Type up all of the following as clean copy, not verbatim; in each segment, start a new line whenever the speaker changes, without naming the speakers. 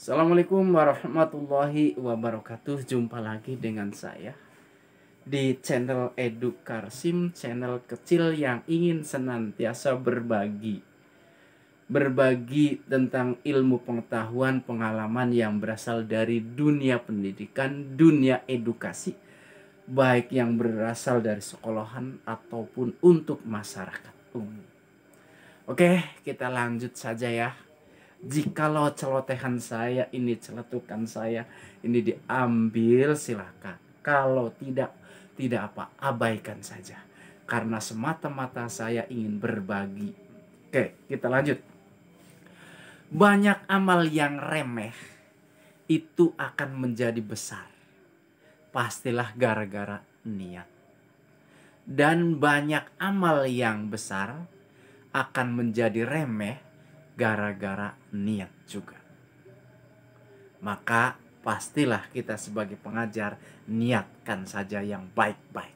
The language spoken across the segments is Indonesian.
Assalamualaikum warahmatullahi wabarakatuh. Jumpa lagi dengan saya di channel Edu Karsim, channel kecil yang ingin senantiasa berbagi tentang ilmu pengetahuan, pengalaman yang berasal dari dunia pendidikan, dunia edukasi, baik yang berasal dari sekolahan ataupun untuk masyarakat umum. Oke, kita lanjut saja ya. Jikalau celotehan saya ini, celetukan saya ini diambil, silakan. Kalau tidak apa, abaikan saja. Karena semata-mata saya ingin berbagi. Oke, kita lanjut. Banyak amal yang remeh itu akan menjadi besar. Pastilah gara-gara niat. Dan banyak amal yang besar akan menjadi remeh gara-gara niat juga. Maka pastilah kita sebagai pengajar niatkan saja yang baik-baik.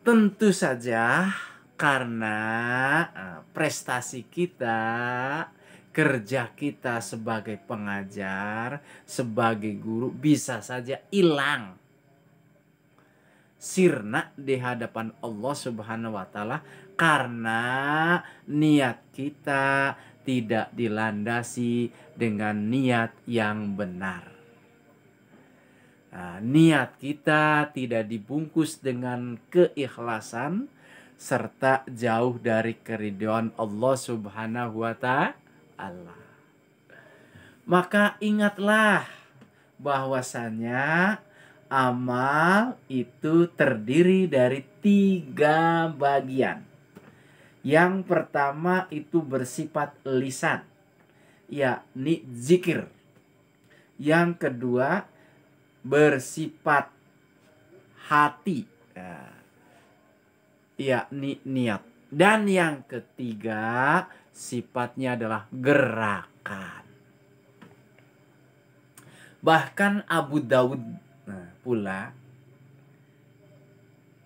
Tentu saja karena prestasi kita, kerja kita sebagai pengajar, sebagai guru bisa saja hilang, sirna di hadapan Allah Subhanahu wa Ta'ala karena niat kita tidak dilandasi dengan niat yang benar. Nah, niat kita tidak dibungkus dengan keikhlasan serta jauh dari keridhaan Allah Subhanahu wa Ta'ala. Maka ingatlah bahwasanya amal itu terdiri dari 3 bagian. Yang pertama itu bersifat lisan, yakni zikir. Yang kedua bersifat hati, yakni niat. Dan yang ketiga sifatnya adalah gerakan. Bahkan Abu Daud pula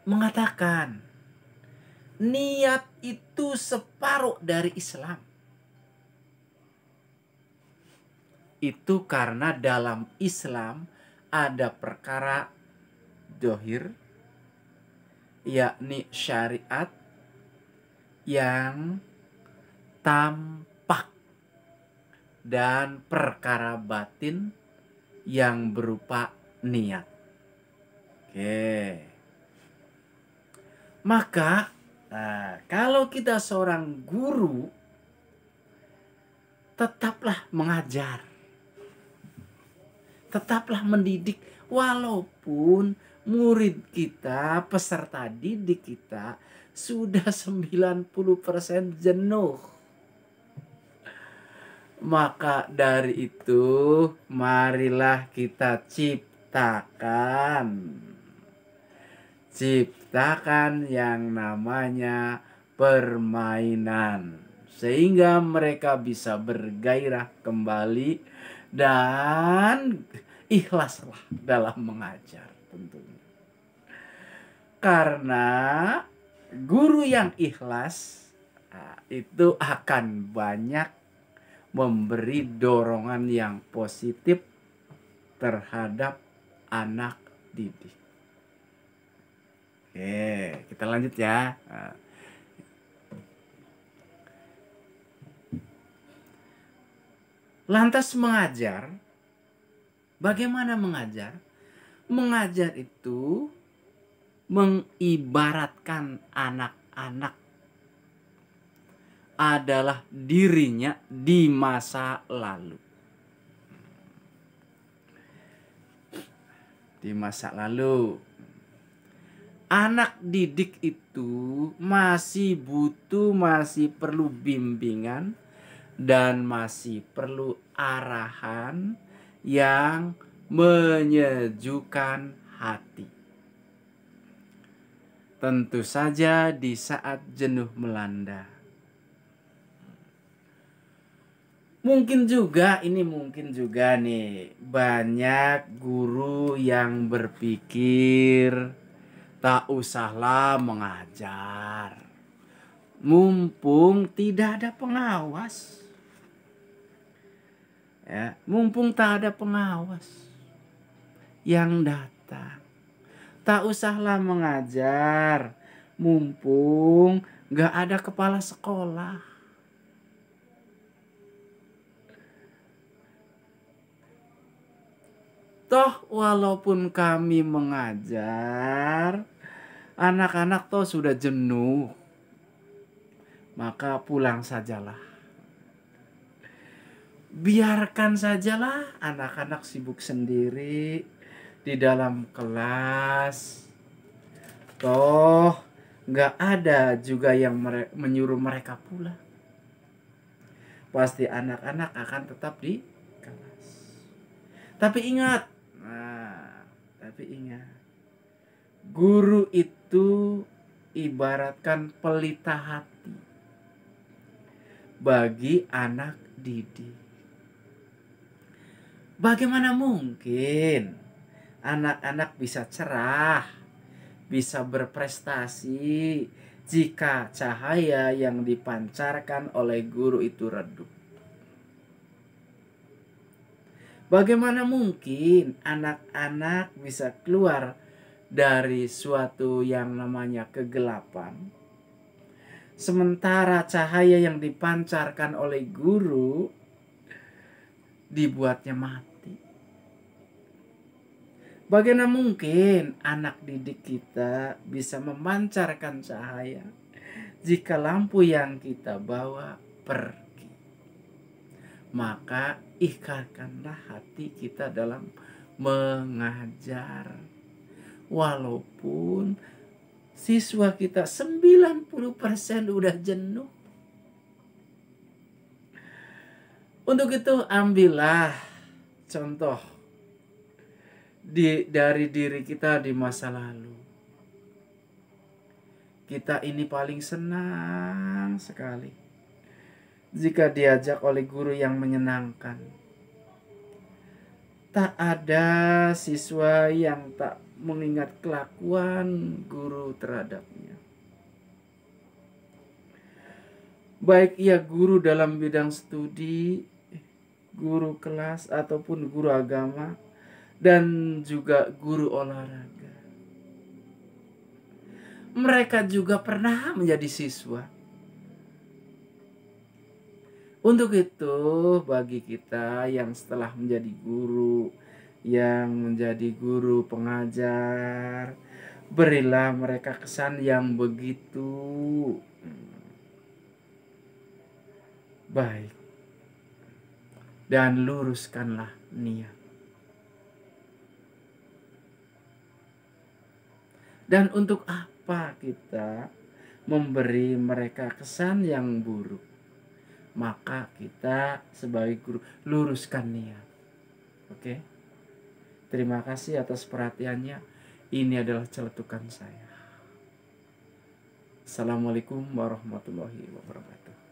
mengatakan niat itu separuh dari Islam. Itu karena dalam Islam ada perkara dohir, yakni syariat yang tampak, dan perkara batin yang berupa niat. Oke. Maka kalau kita seorang guru, tetaplah mengajar, tetaplah mendidik, walaupun murid kita, peserta didik kita sudah 90% jenuh. Maka dari itu marilah kita ciptakan yang namanya permainan, sehingga mereka bisa bergairah kembali dan ikhlaslah dalam mengajar tentunya. Karena guru yang ikhlas itu akan banyak memberi dorongan yang positif terhadap anak didik. Oke, kita lanjut ya. Lantas mengajar, bagaimana mengajar? Mengajar itu mengibaratkan anak-anak adalah dirinya di masa lalu. Di masa lalu, anak didik itu masih perlu bimbingan dan masih perlu arahan yang menyejukkan hati. Tentu saja di saat jenuh melanda. Mungkin juga nih banyak guru yang berpikir tak usahlah mengajar, mumpung tidak ada pengawas. Ya, mumpung tak ada pengawas yang datang, tak usahlah mengajar, mumpung gak ada kepala sekolah. Toh walaupun kami mengajar, anak-anak toh sudah jenuh, maka pulang sajalah. Biarkan sajalah anak-anak sibuk sendiri di dalam kelas. Toh nggak ada juga yang menyuruh mereka pulang. Pasti anak-anak akan tetap di kelas. Tapi ingat, guru itu ibaratkan pelita hati bagi anak didik. Bagaimana mungkin anak-anak bisa cerah, bisa berprestasi jika cahaya yang dipancarkan oleh guru itu redup? Bagaimana mungkin anak-anak bisa keluar dari suatu yang namanya kegelapan, sementara cahaya yang dipancarkan oleh guru dibuatnya mati? Bagaimana mungkin anak didik kita bisa memancarkan cahaya jika lampu yang kita bawa pergi? Maka ikatkanlah hati kita dalam mengajar. Walaupun siswa kita 90% udah jenuh. Untuk itu ambillah contoh dari diri kita di masa lalu. Kita ini paling senang sekali jika diajak oleh guru yang menyenangkan. Tak ada siswa yang tak mengingat kelakuan guru terhadapnya. Baik ia guru dalam bidang studi, guru kelas ataupun guru agama, dan juga guru olahraga. Mereka juga pernah menjadi siswa. Untuk itu bagi kita yang setelah menjadi guru, yang menjadi guru pengajar, berilah mereka kesan yang begitu baik dan luruskanlah niat. Dan untuk apa kita memberi mereka kesan yang buruk? Maka kita sebagai guru luruskan niat. Oke? Terima kasih atas perhatiannya. Ini adalah celetukan saya. Assalamualaikum warahmatullahi wabarakatuh.